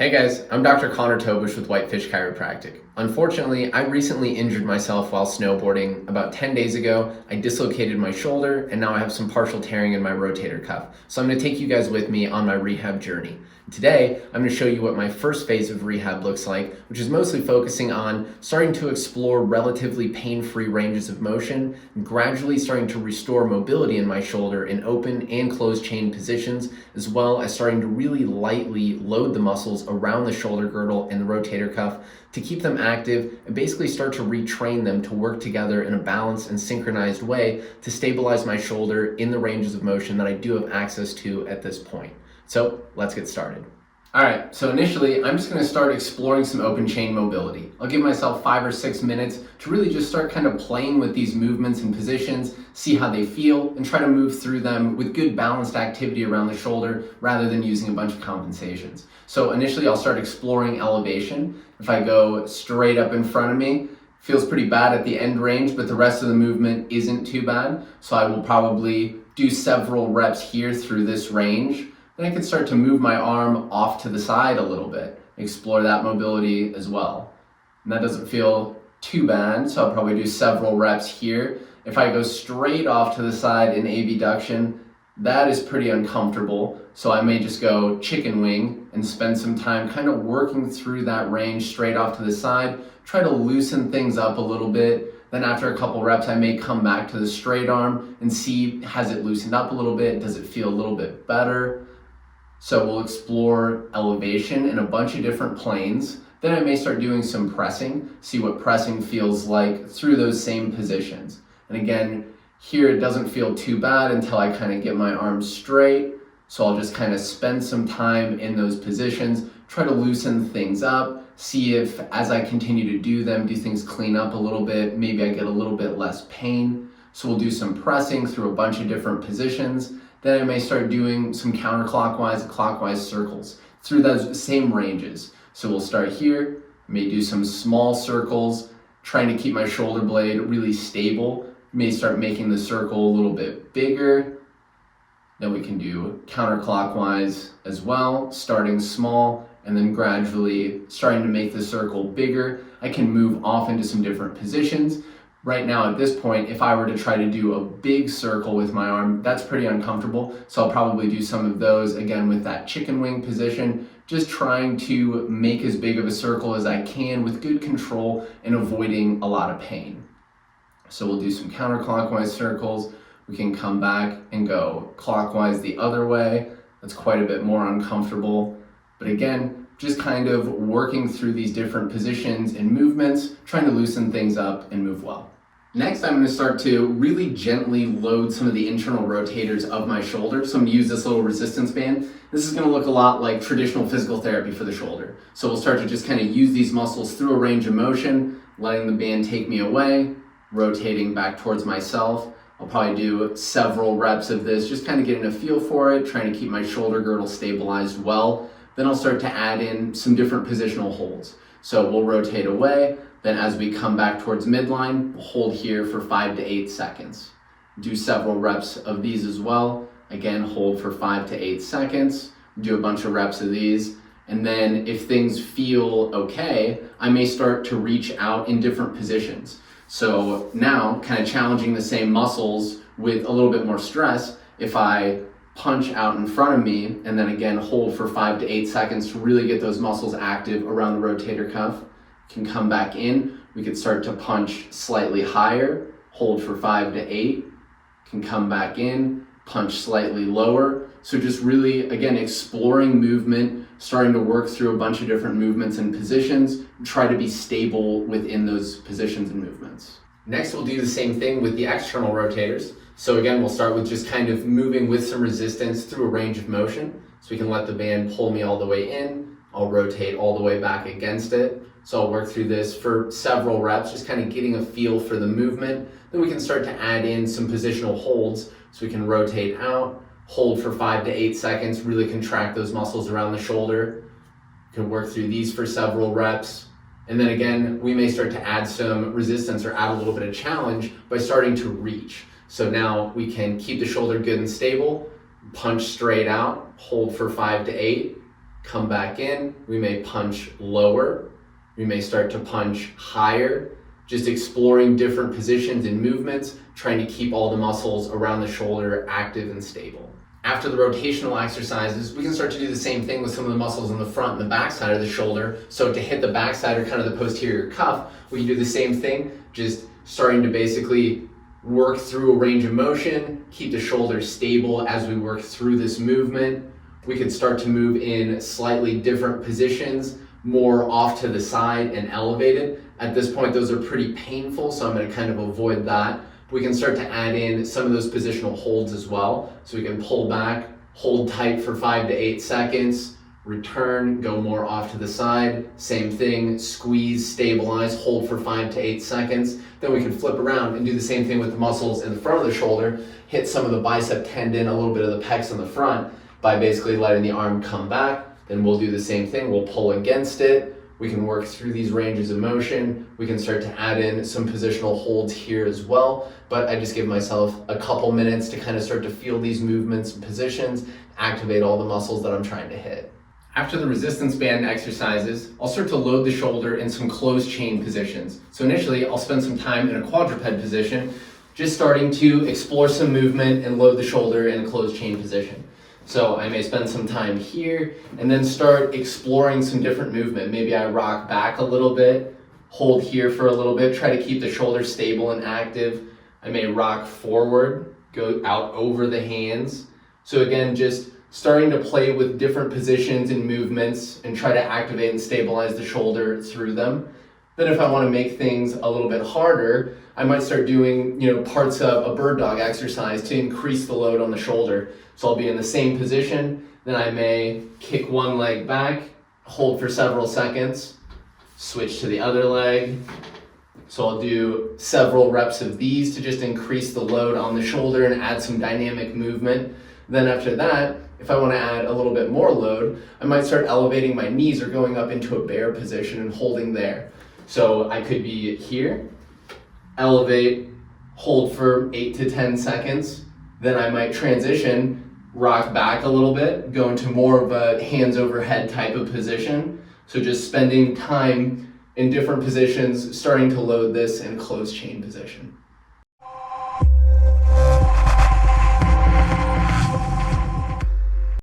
Hey guys, I'm Dr. Connor Tobisch with Whitefish Chiropractic. Unfortunately, I recently injured myself while snowboarding. About 10 days ago, I dislocated my shoulder and now I have some partial tearing in my rotator cuff. So I'm going to take you guys with me on my rehab journey. Today, I'm going to show you what my first phase of rehab looks like, which is mostly focusing on starting to explore relatively pain-free ranges of motion, and gradually starting to restore mobility in my shoulder in open and closed chain positions, as well as starting to really lightly load the muscles around the shoulder girdle and the rotator cuff to keep them active and basically start to retrain them to work together in a balanced and synchronized way to stabilize my shoulder in the ranges of motion that I do have access to at this point. So let's get started. All right, so initially I'm just going to start exploring some open chain mobility. I'll give myself 5 or 6 minutes to really just start kind of playing with these movements and positions, see how they feel, and try to move through them with good balanced activity around the shoulder rather than using a bunch of compensations. So initially I'll start exploring elevation. If I go straight up in front of me, feels pretty bad at the end range, but the rest of the movement isn't too bad. So I will probably do several reps here through this range. Then I can start to move my arm off to the side a little bit, explore that mobility as well. And that doesn't feel too bad, so I'll probably do several reps here. If I go straight off to the side in abduction, that is pretty uncomfortable, so I may just go chicken wing and spend some time kind of working through that range straight off to the side, try to loosen things up a little bit. Then after a couple reps, I may come back to the straight arm and see, has it loosened up a little bit? Does it feel a little bit better? So we'll explore elevation in a bunch of different planes. Then I may start doing some pressing, see what pressing feels like through those same positions. And again, here it doesn't feel too bad until I kind of get my arms straight. So I'll just kind of spend some time in those positions, try to loosen things up, see if as I continue to do them, do things clean up a little bit, maybe I get a little bit less pain. So we'll do some pressing through a bunch of different positions. Then I may start doing some counterclockwise and clockwise circles through those same ranges. So we'll start here, may do some small circles, trying to keep my shoulder blade really stable. May start making the circle a little bit bigger. Then we can do counterclockwise as well, starting small and then gradually starting to make the circle bigger. I can move off into some different positions. Right now at this point, if I were to try to do a big circle with my arm, that's pretty uncomfortable. So I'll probably do some of those again with that chicken wing position, just trying to make as big of a circle as I can with good control and avoiding a lot of pain. So we'll do some counterclockwise circles. We can come back and go clockwise the other way. That's quite a bit more uncomfortable. But again, just kind of working through these different positions and movements, trying to loosen things up and move well. Next, I'm going to start to really gently load some of the internal rotators of my shoulder. So I'm going to use this little resistance band. This is going to look a lot like traditional physical therapy for the shoulder. So we'll start to just kind of use these muscles through a range of motion, letting the band take me away, rotating back towards myself. I'll probably do several reps of this, just kind of getting a feel for it, trying to keep my shoulder girdle stabilized well. Then I'll start to add in some different positional holds. So we'll rotate away, then as we come back towards midline, we'll hold here for 5 to 8 seconds. Do several reps of these as well. Again, hold for 5 to 8 seconds. Do a bunch of reps of these. And then if things feel okay, I may start to reach out in different positions. So now, kind of challenging the same muscles with a little bit more stress, if I punch out in front of me and then again hold for 5 to 8 seconds to really get those muscles active around the rotator cuff, can come back in. We could start to punch slightly higher, hold for 5 to 8, can come back in, punch slightly lower. So just really, again, exploring movement, starting to work through a bunch of different movements and positions, try to be stable within those positions and movements. Next, we'll do the same thing with the external rotators. So again, we'll start with just kind of moving with some resistance through a range of motion. So we can let the band pull me all the way in. I'll rotate all the way back against it. So I'll work through this for several reps, just kind of getting a feel for the movement. Then we can start to add in some positional holds. So we can rotate out, hold for 5 to 8 seconds, really contract those muscles around the shoulder. We can work through these for several reps. And then again, we may start to add some resistance or add a little bit of challenge by starting to reach. So now we can keep the shoulder good and stable, punch straight out, hold for 5 to 8, come back in, we may punch lower, we may start to punch higher, just exploring different positions and movements, trying to keep all the muscles around the shoulder active and stable. After the rotational exercises, we can start to do the same thing with some of the muscles on the front and the back side of the shoulder. So to hit the back side or kind of the posterior cuff, we can do the same thing, just starting to basically work through a range of motion, keep the shoulder stable as we work through this movement. We can start to move in slightly different positions, more off to the side and elevated. At this point, those are pretty painful, so I'm going to kind of avoid that. We can start to add in some of those positional holds as well. So we can pull back, hold tight for 5 to 8 seconds, return, go more off to the side. Same thing, squeeze, stabilize, hold for 5 to 8 seconds. Then we can flip around and do the same thing with the muscles in the front of the shoulder, hit some of the bicep tendon, a little bit of the pecs on the front by basically letting the arm come back. Then we'll do the same thing, we'll pull against it. We can work through these ranges of motion. We can start to add in some positional holds here as well, but I just give myself a couple minutes to kind of start to feel these movements and positions, activate all the muscles that I'm trying to hit. After the resistance band exercises, I'll start to load the shoulder in some closed chain positions. So initially, I'll spend some time in a quadruped position, just starting to explore some movement and load the shoulder in a closed chain position. So I may spend some time here and then start exploring some different movement. Maybe I rock back a little bit, hold here for a little bit, try to keep the shoulder stable and active. I may rock forward, go out over the hands. So again, just starting to play with different positions and movements and try to activate and stabilize the shoulder through them. Then if I want to make things a little bit harder, I might start doing, parts of a bird dog exercise to increase the load on the shoulder. So I'll be in the same position, then I may kick one leg back, hold for several seconds, switch to the other leg. So I'll do several reps of these to just increase the load on the shoulder and add some dynamic movement. Then after that, if I want to add a little bit more load, I might start elevating my knees or going up into a bear position and holding there. So I could be here, elevate, hold for 8 to 10 seconds. Then I might transition, rock back a little bit, go into more of a hands over head type of position. So just spending time in different positions, starting to load this in a closed chain position.